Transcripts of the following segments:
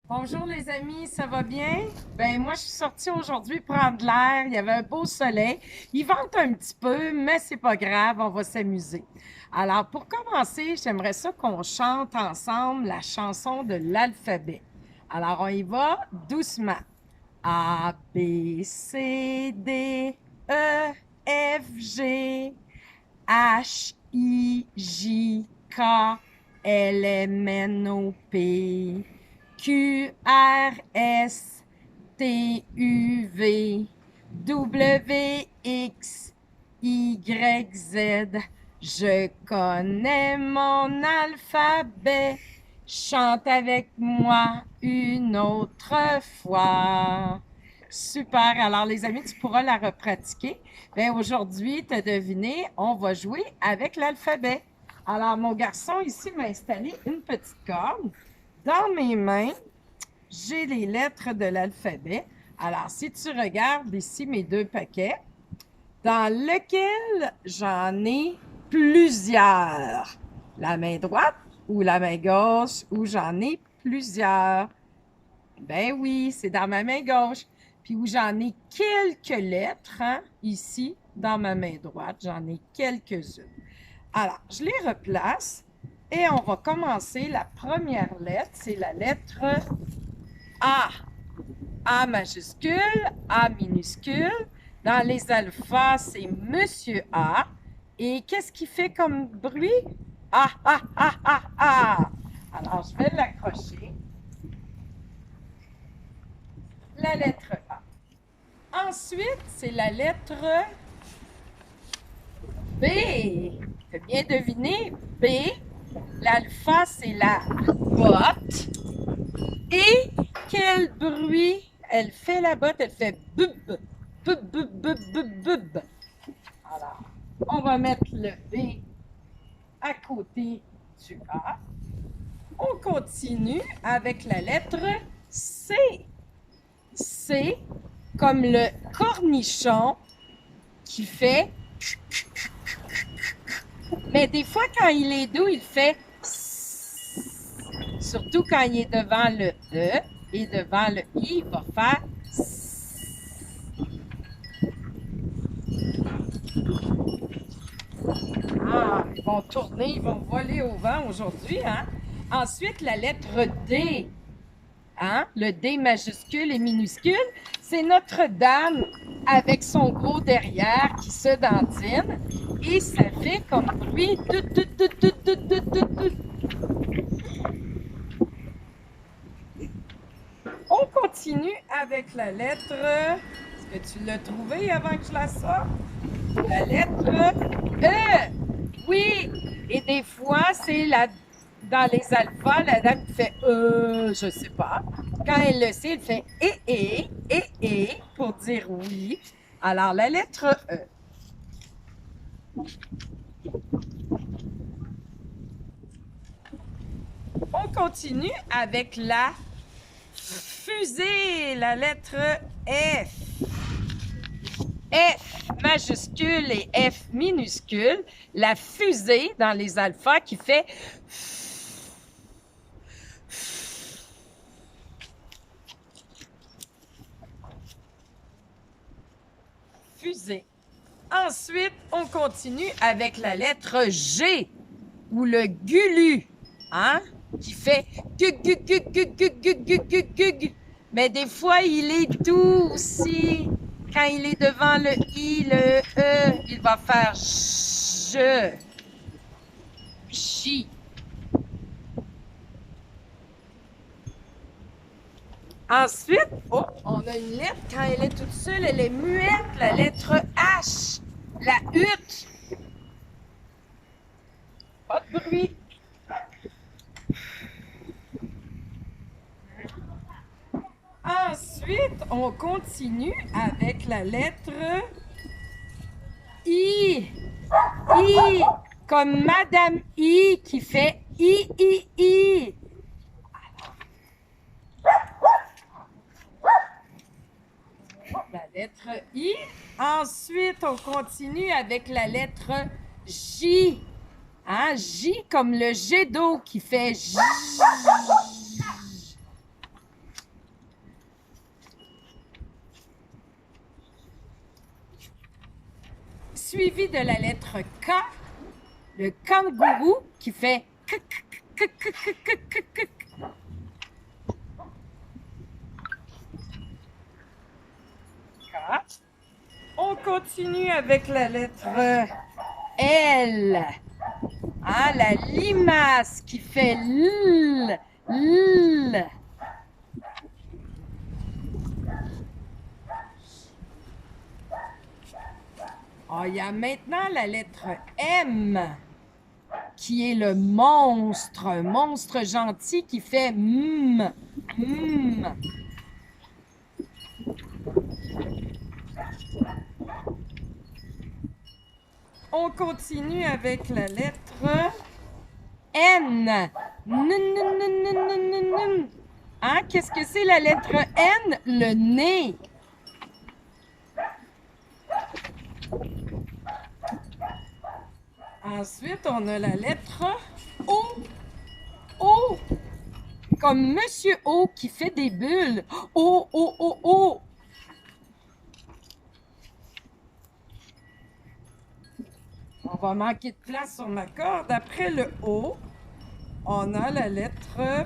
Bonjour les amis, ça va bien? Ben moi je suis sortie aujourd'hui prendre l'air, il y avait un beau soleil. Il vente un petit peu, mais c'est pas grave, on va s'amuser. Alors pour commencer, j'aimerais ça qu'on chante ensemble la chanson de l'alphabet. Alors on y va doucement. A, B, C, D, E, F, G, H, I, J, K, L, M, N, O, P, Q, R, S, T, U, V, W, X, Y, Z. Je connais mon alphabet. Chante avec moi une autre fois. Super. Alors, les amis, tu pourras la repratiquer. Bien, aujourd'hui, tu as deviné, on va jouer avec l'alphabet. Alors, mon garçon ici m'a installé une petite corde. Dans mes mains, j'ai les lettres de l'alphabet. Alors, si tu regardes ici mes deux paquets, dans lequel j'en ai plusieurs. La main droite ou la main gauche, où j'en ai plusieurs. Ben oui, c'est dans ma main gauche. Puis où j'en ai quelques lettres, hein, ici, dans ma main droite, j'en ai quelques-unes. Alors, je les replace et on va commencer. La première lettre, c'est la lettre A. A majuscule, A minuscule. Dans les alphas, c'est Monsieur A. Et qu'est-ce qu'il fait comme bruit? Ah, ah, ah, ah, ah. Alors, je vais l'accrocher. La lettre A. Ensuite, c'est la lettre B. Fais bien deviner. B. L'alpha, c'est la botte. Et quel bruit elle fait la botte? Elle fait bub, bub, bub, bub, bub, bub. Alors, on va mettre le B à côté du A. On continue avec la lettre C. C comme le cornichon qui fait. Mais des fois, quand il est doux, il fait. Surtout quand il est devant le E et devant le I, il va faire. Ah, ils vont tourner, ils vont voler au vent aujourd'hui, hein? Ensuite, la lettre D. Hein? Le D majuscule et minuscule, c'est Notre-Dame avec son gros derrière qui se dentine et ça fait comme bruit. On continue avec la lettre. Est-ce que tu l'as trouvé avant que je la sorte? La lettre E. Oui, et des fois, c'est dans les alphas, la dame qui fait je sais pas. Quand elle le sait, elle fait pour dire oui. Alors, la lettre E. On continue avec la fusée, la lettre F. F majuscule et F minuscule, la fusée dans les alphas qui fait fusée. Ensuite, on continue avec la lettre G ou le gulu, hein, qui fait gug, gug, gug, gug, gug, gug, gug, gug, gug. Mais des fois, il est doux aussi. Quand il est devant le I, le E, il va faire je, J. Ensuite, oh, on a une lettre, quand elle est toute seule, elle est muette, la lettre H, la hutte. Pas de bruit. Ensuite, on continue avec la lettre I. I, comme Madame I qui fait I. La lettre I. Ensuite, on continue avec la lettre J. Hein? J comme le jet d'eau qui fait J. suivi de la lettre K, le kangourou qui fait k, k, k, k, k, k, k, k, k. On continue avec la lettre L. Hein, la limace qui fait L, L. Oh, il y a maintenant la lettre M qui est le monstre, un monstre gentil qui fait M, M. On continue avec la lettre N. N, n, n, n, n, n, n. Hein? Qu'est-ce que c'est la lettre N? Le nez. Ensuite, on a la lettre O. O. Comme Monsieur O qui fait des bulles. O, O, O, O. On va manquer de place sur ma corde. Après le O, on a la lettre...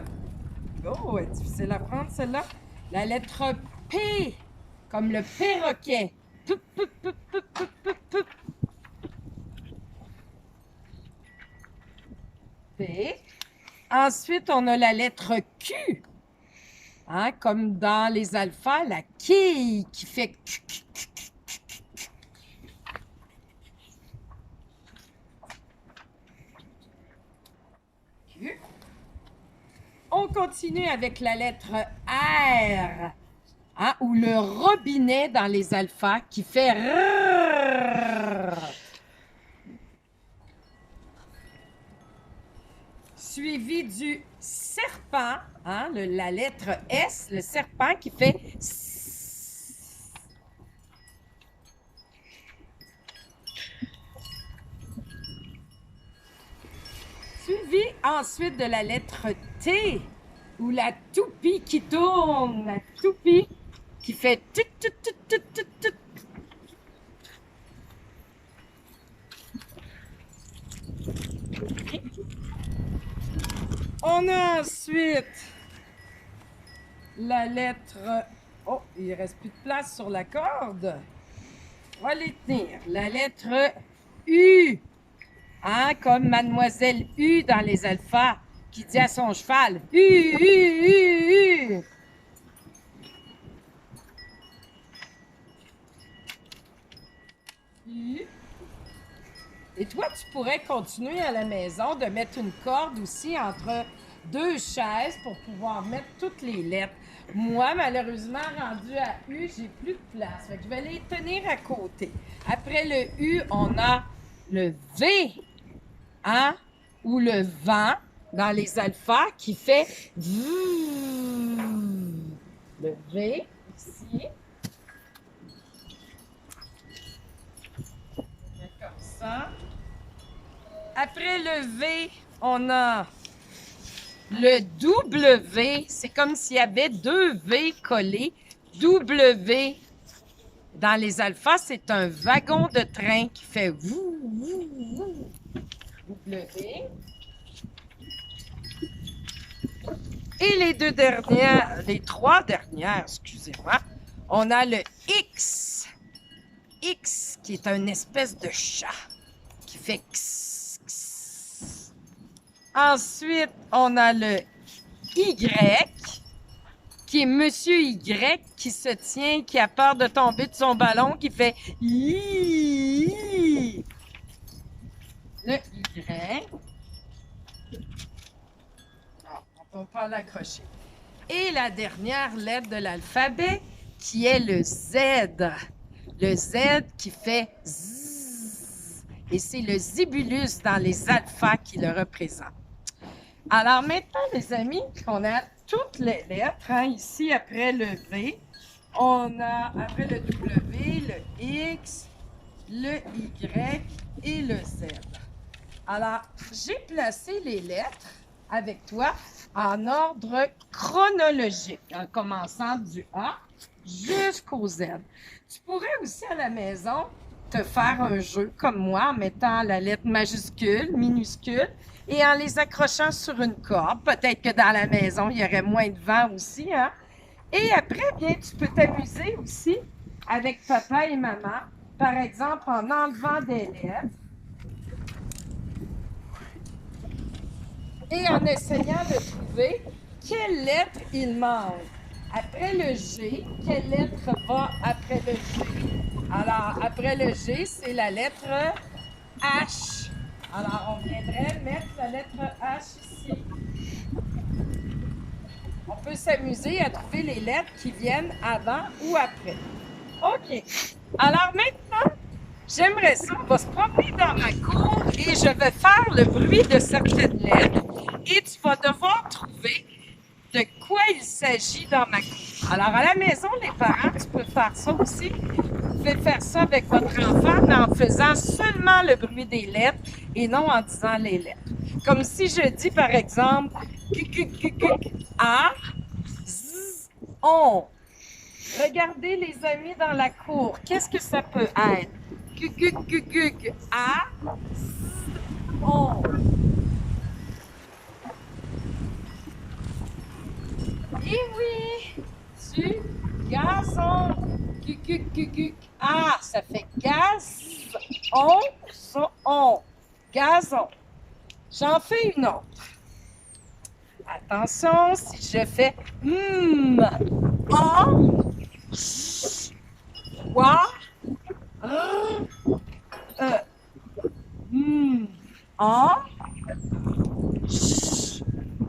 Oh, elle est difficile à prendre celle-là. La lettre P, comme le perroquet. Poup, poup, poup, poup, poup, poup, poup. P. Ensuite, on a la lettre Q. Hein, comme dans les alphas, la quille qui fait Q, Q, Q. On continue avec la lettre R, hein, ou le robinet dans les alphas qui fait rrrr. Suivi du serpent, hein, la lettre S, le serpent qui fait S. Suivi ensuite de la lettre T, ou la toupie qui tourne, la toupie qui fait tout, tout, tout, tout, tout, tout. On a ensuite la lettre... Oh, il ne reste plus de place sur la corde. On va les tenir. La lettre U. Hein, comme Mademoiselle U dans les alphas qui dit à son cheval U, U, U, U. U. Et toi, tu pourrais continuer à la maison de mettre une corde aussi entre deux chaises pour pouvoir mettre toutes les lettres. Moi, malheureusement, rendue à U, j'ai plus de place. Fait que je vais les tenir à côté. Après le U, on a le V, hein, ou le vent dans les alphas qui fait V. Le V ici. Comme ça. Après le V, on a le W. C'est comme s'il y avait deux V collés. W. Dans les alphas, c'est un wagon de train qui fait wou, wou, wou. W. Et les trois dernières, excusez-moi, on a le X. X, qui est une espèce de chat qui fait x, x. Ensuite, on a le Y, qui est Monsieur Y, qui se tient, qui a peur de tomber de son ballon, qui fait I. Le Y. On ne peut pas l'accrocher. Et la dernière lettre de l'alphabet, qui est le Z. Le Z qui fait Z. Et c'est le zibulus dans les alphas qui le représente. Alors maintenant, les amis, on a toutes les lettres. Hein, ici, après le V, on a après le W, le X, le Y et le Z. Alors, j'ai placé les lettres avec toi en ordre chronologique, en commençant du A jusqu'au Z. Tu pourrais aussi à la maison te faire un jeu comme moi en mettant la lettre majuscule, minuscule et en les accrochant sur une corde. Peut-être que dans la maison, il y aurait moins de vent aussi, hein? Et après, bien, tu peux t'amuser aussi avec papa et maman, par exemple en enlevant des lettres et en essayant de trouver quelle lettre il manque. Après le G, quelle lettre va après le G? Alors, après le G, c'est la lettre H. Alors, on viendrait mettre la lettre H ici. On peut s'amuser à trouver les lettres qui viennent avant ou après. OK. Alors maintenant, j'aimerais ça. On va se promener dans ma cour et je vais faire le bruit de certaines lettres et tu vas devoir trouver de quoi il s'agit dans ma cour. Alors, à la maison, les parents, tu peux faire ça aussi. Vous pouvez faire ça avec votre enfant, mais en faisant seulement le bruit des lettres et non en disant les lettres. Comme si je dis, par exemple, A, Z, on. Regardez les amis dans la cour. Qu'est-ce que ça peut être? A, Z, on. Et oui, du gazon. Ah, ça fait gaz, on, gazon. J'en fais une autre. Attention, si je fais en, wa, en,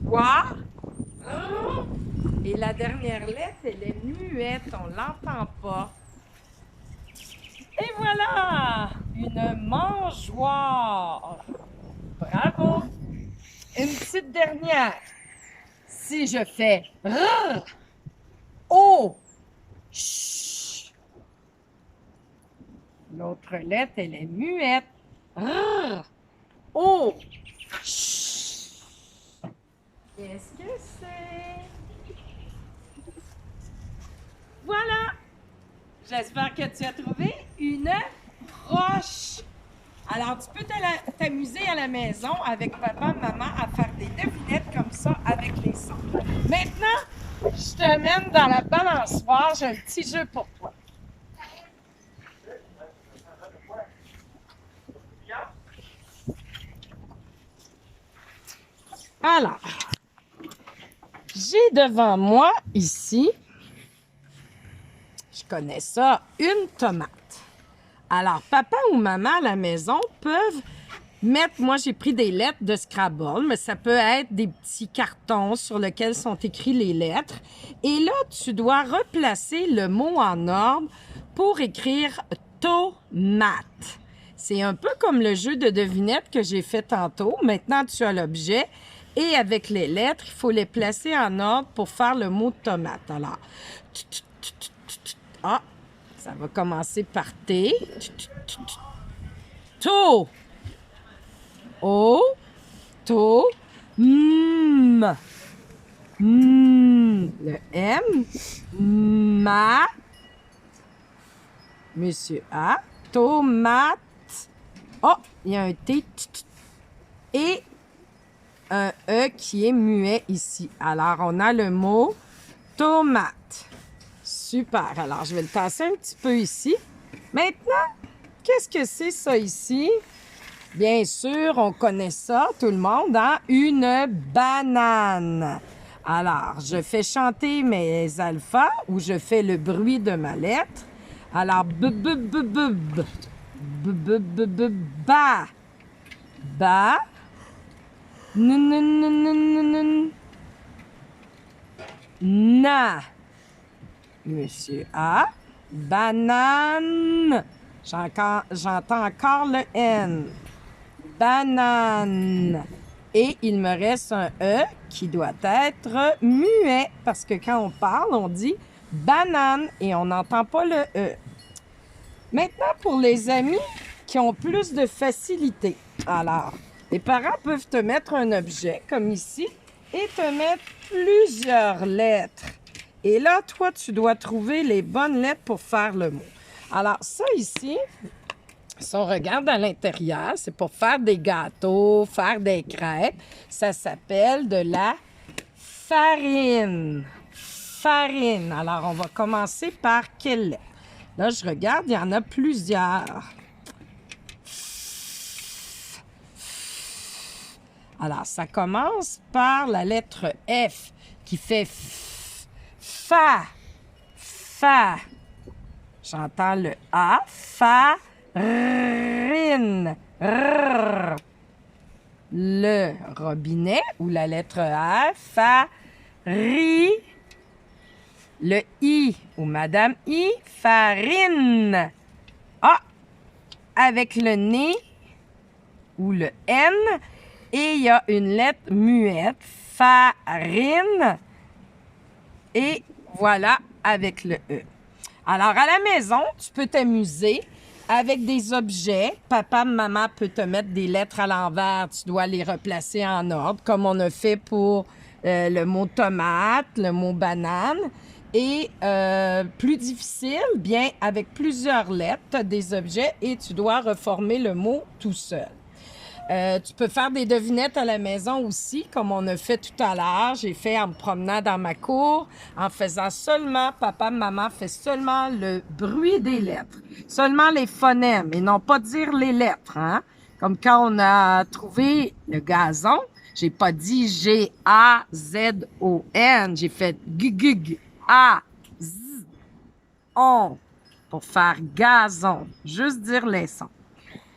wa, et la dernière lettre, elle est muette, on ne l'entend pas. Et voilà, une mangeoire. Bravo. Une petite dernière. Si je fais R, O, ch. L'autre lettre, elle est muette. R, O, ch. Qu'est-ce que c'est? Voilà! J'espère que tu as trouvé une broche. Alors, tu peux t'amuser à la maison avec papa, maman à faire des devinettes comme ça avec les sons. Maintenant, je te mène dans la balançoire. J'ai un petit jeu pour toi. Alors, j'ai devant moi ici, je connais ça, une tomate. Alors, papa ou maman à la maison peuvent mettre, moi j'ai pris des lettres de Scrabble, mais ça peut être des petits cartons sur lesquels sont écrites les lettres. Et là, tu dois replacer le mot en ordre pour écrire tomate. C'est un peu comme le jeu de devinette que j'ai fait tantôt. Maintenant, tu as l'objet et avec les lettres, il faut les placer en ordre pour faire le mot tomate. Alors, ah, ça va commencer par T. To. O. To. M. Le M. Ma. Monsieur A. Tomate. Oh, il y a un T. Et un E qui est muet ici. Alors, on a le mot tomate. Super. Alors, je vais le tasser un petit peu ici. Maintenant, qu'est-ce que c'est ça ici? Bien sûr, on connaît ça, tout le monde, hein? Une banane. Alors, je fais chanter mes alphas ou je fais le bruit de ma lettre. Alors, ba. Ba. Na. Monsieur A. Banane. J'entends encore le N. Banane. Et il me reste un E qui doit être muet parce que quand on parle, on dit banane et on n'entend pas le E. Maintenant, pour les amis qui ont plus de facilité. Alors, les parents peuvent te mettre un objet comme ici et te mettre plusieurs lettres. Et là, toi, tu dois trouver les bonnes lettres pour faire le mot. Alors, ça ici, Si on regarde à l'intérieur, c'est pour faire des gâteaux, faire des crêpes. Ça s'appelle de la farine. Farine. Alors, on va commencer par quelle lettre? Là, je regarde, il y en a plusieurs. Alors, ça commence par la lettre F qui fait fa. Fa. J'entends le A. Farine. Rrr. Le robinet ou la lettre R. Fari. Le I ou Madame I. Farine. A. Avec le nez ou le N. Et il y a une lettre muette. Farine. Et voilà avec le E. Alors, à la maison, tu peux t'amuser avec des objets. Papa, maman peut te mettre des lettres à l'envers. Tu dois les replacer en ordre, comme on a fait pour le mot tomate, le mot banane. Et plus difficile, bien, avec plusieurs lettres, tu as des objets et tu dois reformer le mot tout seul. Tu peux faire des devinettes à la maison aussi, comme on a fait tout à l'heure. J'ai fait en me promenant dans ma cour, en faisant seulement, papa, maman fait seulement le bruit des lettres, seulement les phonèmes et non pas dire les lettres, hein? Comme quand on a trouvé le gazon, j'ai pas dit G-A-Z-O-N, j'ai fait G-G-A-Z-O pour faire gazon, juste dire les sons.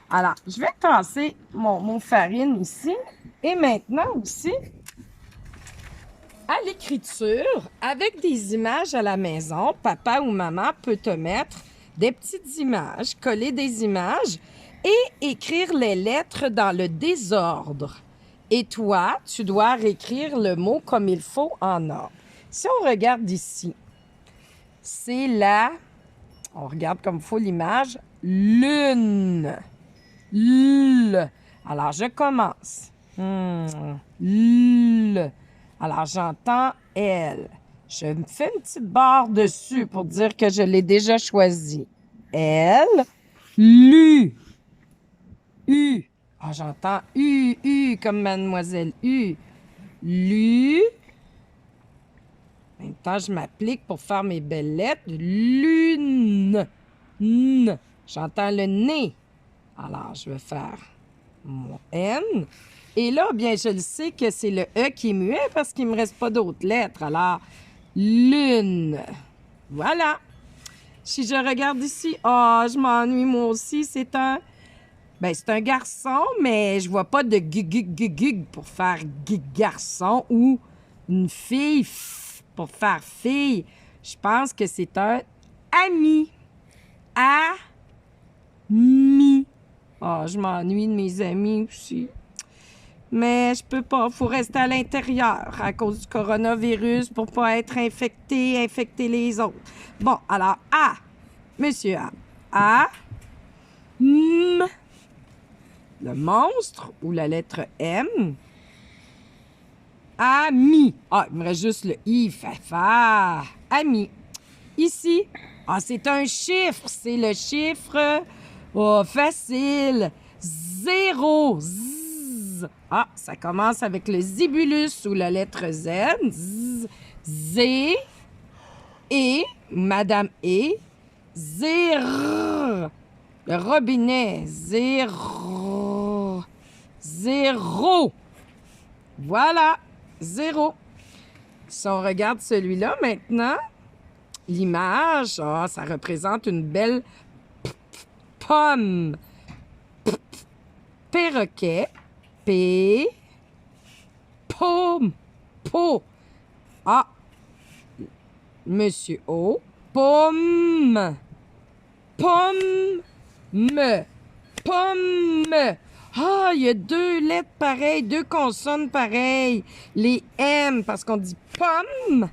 Alors, je vais tasser mon farine ici. Et maintenant aussi, à l'écriture, avec des images à la maison, papa ou maman peut te mettre des petites images, coller des images et écrire les lettres dans le désordre. Et toi, tu dois réécrire le mot comme il faut en ordre. Si on regarde ici, c'est on regarde comme il faut l'image, lune. L. Alors, je commence. L. Alors, j'entends L. Je me fais une petite barre dessus pour dire que je l'ai déjà choisi. L. Lu. U. Ah, j'entends U comme mademoiselle U. Lu. En même temps, je m'applique pour faire mes belles lettres. Lune. N. J'entends le nez. Alors, je vais faire mon N. Et là, bien, je le sais que c'est le E qui est muet parce qu'il ne me reste pas d'autres lettres. Alors, lune. Voilà. Si je regarde ici, je m'ennuie moi aussi. C'est un garçon, mais je vois pas de gug pour faire garçon ou une fille pour faire fille. Je pense que c'est un ami. Mi. Je m'ennuie de mes amis aussi. Mais je peux pas. Il faut rester à l'intérieur à cause du coronavirus pour pas être infecté les autres. Bon, alors, A. Monsieur A. A. M. Le monstre ou la lettre M. Ami. Il me reste juste le I. Fa. Ami. Ici. C'est un chiffre. C'est le chiffre... facile. 0. Z. Ça commence avec le zibulus ou la lettre Z. Z. Z. Et. Madame E. Zéro. Le robinet. Zéro. Zéro. Voilà. 0. Si on regarde celui-là maintenant, l'image, ça représente une belle pomme. Perroquet. P. Pomme. Po. Monsieur O. Pomme. Pomme. Pomme. Il y a 2 lettres pareilles, 2 consonnes pareilles. Les M, parce qu'on dit pomme.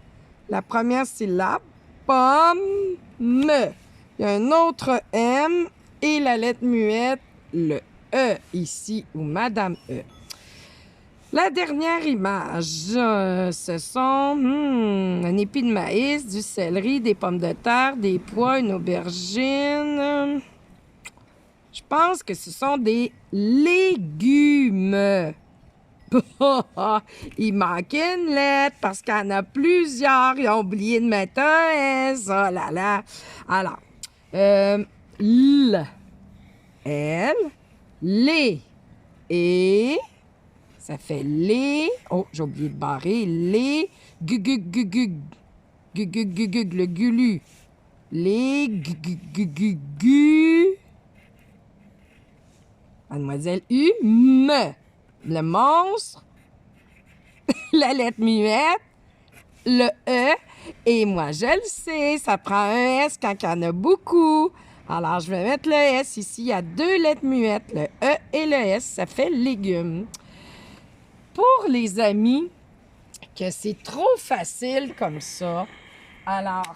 La première syllabe. Pomme. Il y a un autre M et la lettre muette, le E ici, ou Madame E. La dernière image, ce sont un épi de maïs, du céleri, des pommes de terre, des pois, une aubergine. Je pense que ce sont des légumes. Il manquait une lettre parce qu'il y en a plusieurs. Ils ont oublié de mettre un S. Oh là là. Alors, L, L, les, et, ça fait les. Oh, j'ai oublié de barrer. Les, gugugugug, gugugugug, le gulu. Les, gugugugu. Mademoiselle U, me. Le monstre, la lettre muette, le E, et moi, je le sais, ça prend un S quand il y en a beaucoup. Alors, je vais mettre le S ici. Il y a 2 lettres muettes, le E et le S, ça fait légumes. Pour les amis, que c'est trop facile comme ça, alors,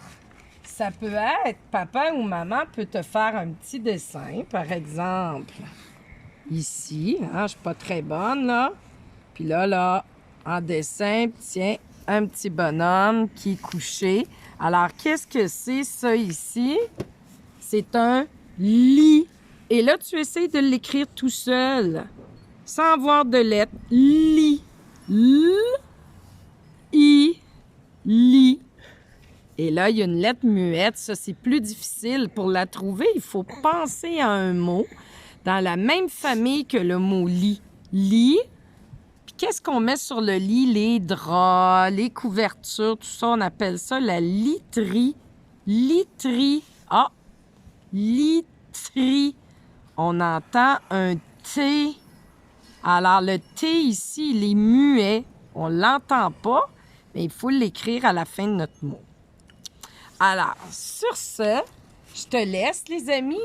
ça peut être, papa ou maman peut te faire un petit dessin, par exemple. Ici, hein, je ne suis pas très bonne, là. Puis là, en dessin, tiens, un petit bonhomme qui est couché. Alors, qu'est-ce que c'est, ça, ici? C'est un lit. Et là, tu essaies de l'écrire tout seul, sans avoir de lettres. Lit. L, I, lit. Et là, il y a une lettre muette. Ça, c'est plus difficile. Pour la trouver, il faut penser à un mot dans la même famille que le mot lit. Lit. Puis qu'est-ce qu'on met sur le lit? Les draps, les couvertures, tout ça, on appelle ça la literie. Literie. Ah! Literie. On entend un T. Alors, le T ici, il est muet. On ne l'entend pas, mais il faut l'écrire à la fin de notre mot. Alors, sur ce, je te laisse, les amis.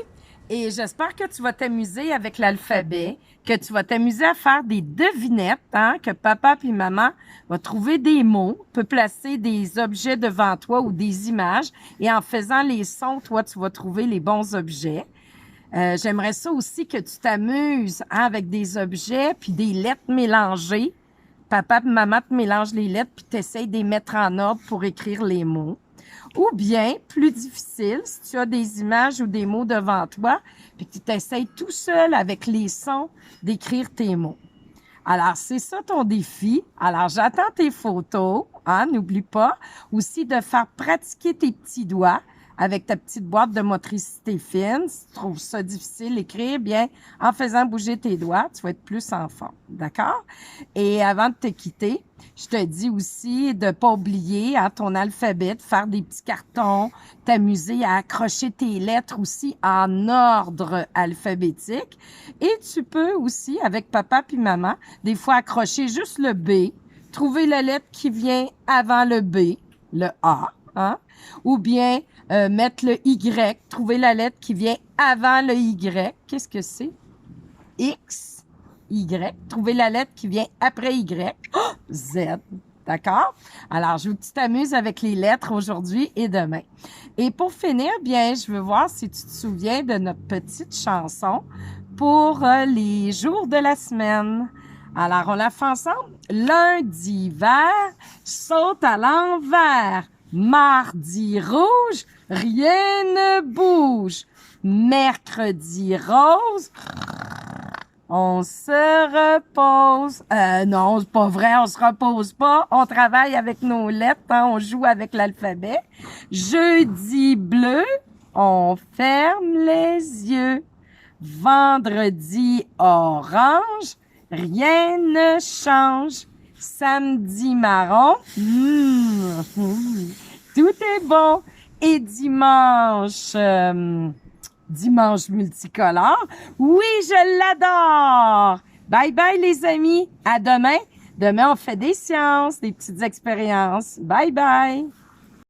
Et j'espère que tu vas t'amuser avec l'alphabet, que tu vas t'amuser à faire des devinettes, hein, que papa puis maman vont trouver des mots, peut placer des objets devant toi ou des images, et en faisant les sons, toi, tu vas trouver les bons objets. J'aimerais ça aussi que tu t'amuses, hein, avec des objets puis des lettres mélangées. Papa et maman te mélangent les lettres puis tu essaies de les mettre en ordre pour écrire les mots. Ou bien, plus difficile, si tu as des images ou des mots devant toi, puis que tu t'essayes tout seul avec les sons d'écrire tes mots. Alors, c'est ça ton défi. Alors, j'attends tes photos, hein, n'oublie pas. Aussi de faire pratiquer tes petits doigts avec ta petite boîte de motricité fine. Si tu trouves ça difficile d'écrire, bien, en faisant bouger tes doigts, tu vas être plus en forme. D'accord? Et avant de te quitter, je te dis aussi de ne pas oublier, hein, ton alphabet, de faire des petits cartons, t'amuser à accrocher tes lettres aussi en ordre alphabétique. Et tu peux aussi, avec papa puis maman, des fois accrocher juste le B, trouver la lettre qui vient avant le B, le A, hein? Ou bien mettre le Y, trouver la lettre qui vient avant le Y. Qu'est-ce que c'est? X, Y. Trouver la lettre qui vient après Y. Oh, Z. D'accord? Alors, je veux que tu t'amuses avec les lettres aujourd'hui et demain. Et pour finir, bien, je veux voir si tu te souviens de notre petite chanson pour les jours de la semaine. Alors, on la fait ensemble. Lundi vert, saute à l'envers. Mardi rouge, rien ne bouge. Mercredi rose, on se repose. Non, c'est pas vrai, on se repose pas. On travaille avec nos lettres, hein, on joue avec l'alphabet. Jeudi bleu, on ferme les yeux. Vendredi orange, rien ne change. Samedi marron, tout est bon. Et dimanche, dimanche multicolore, oui, je l'adore. Bye bye les amis, à demain. Demain, on fait des sciences, des petites expériences. Bye bye.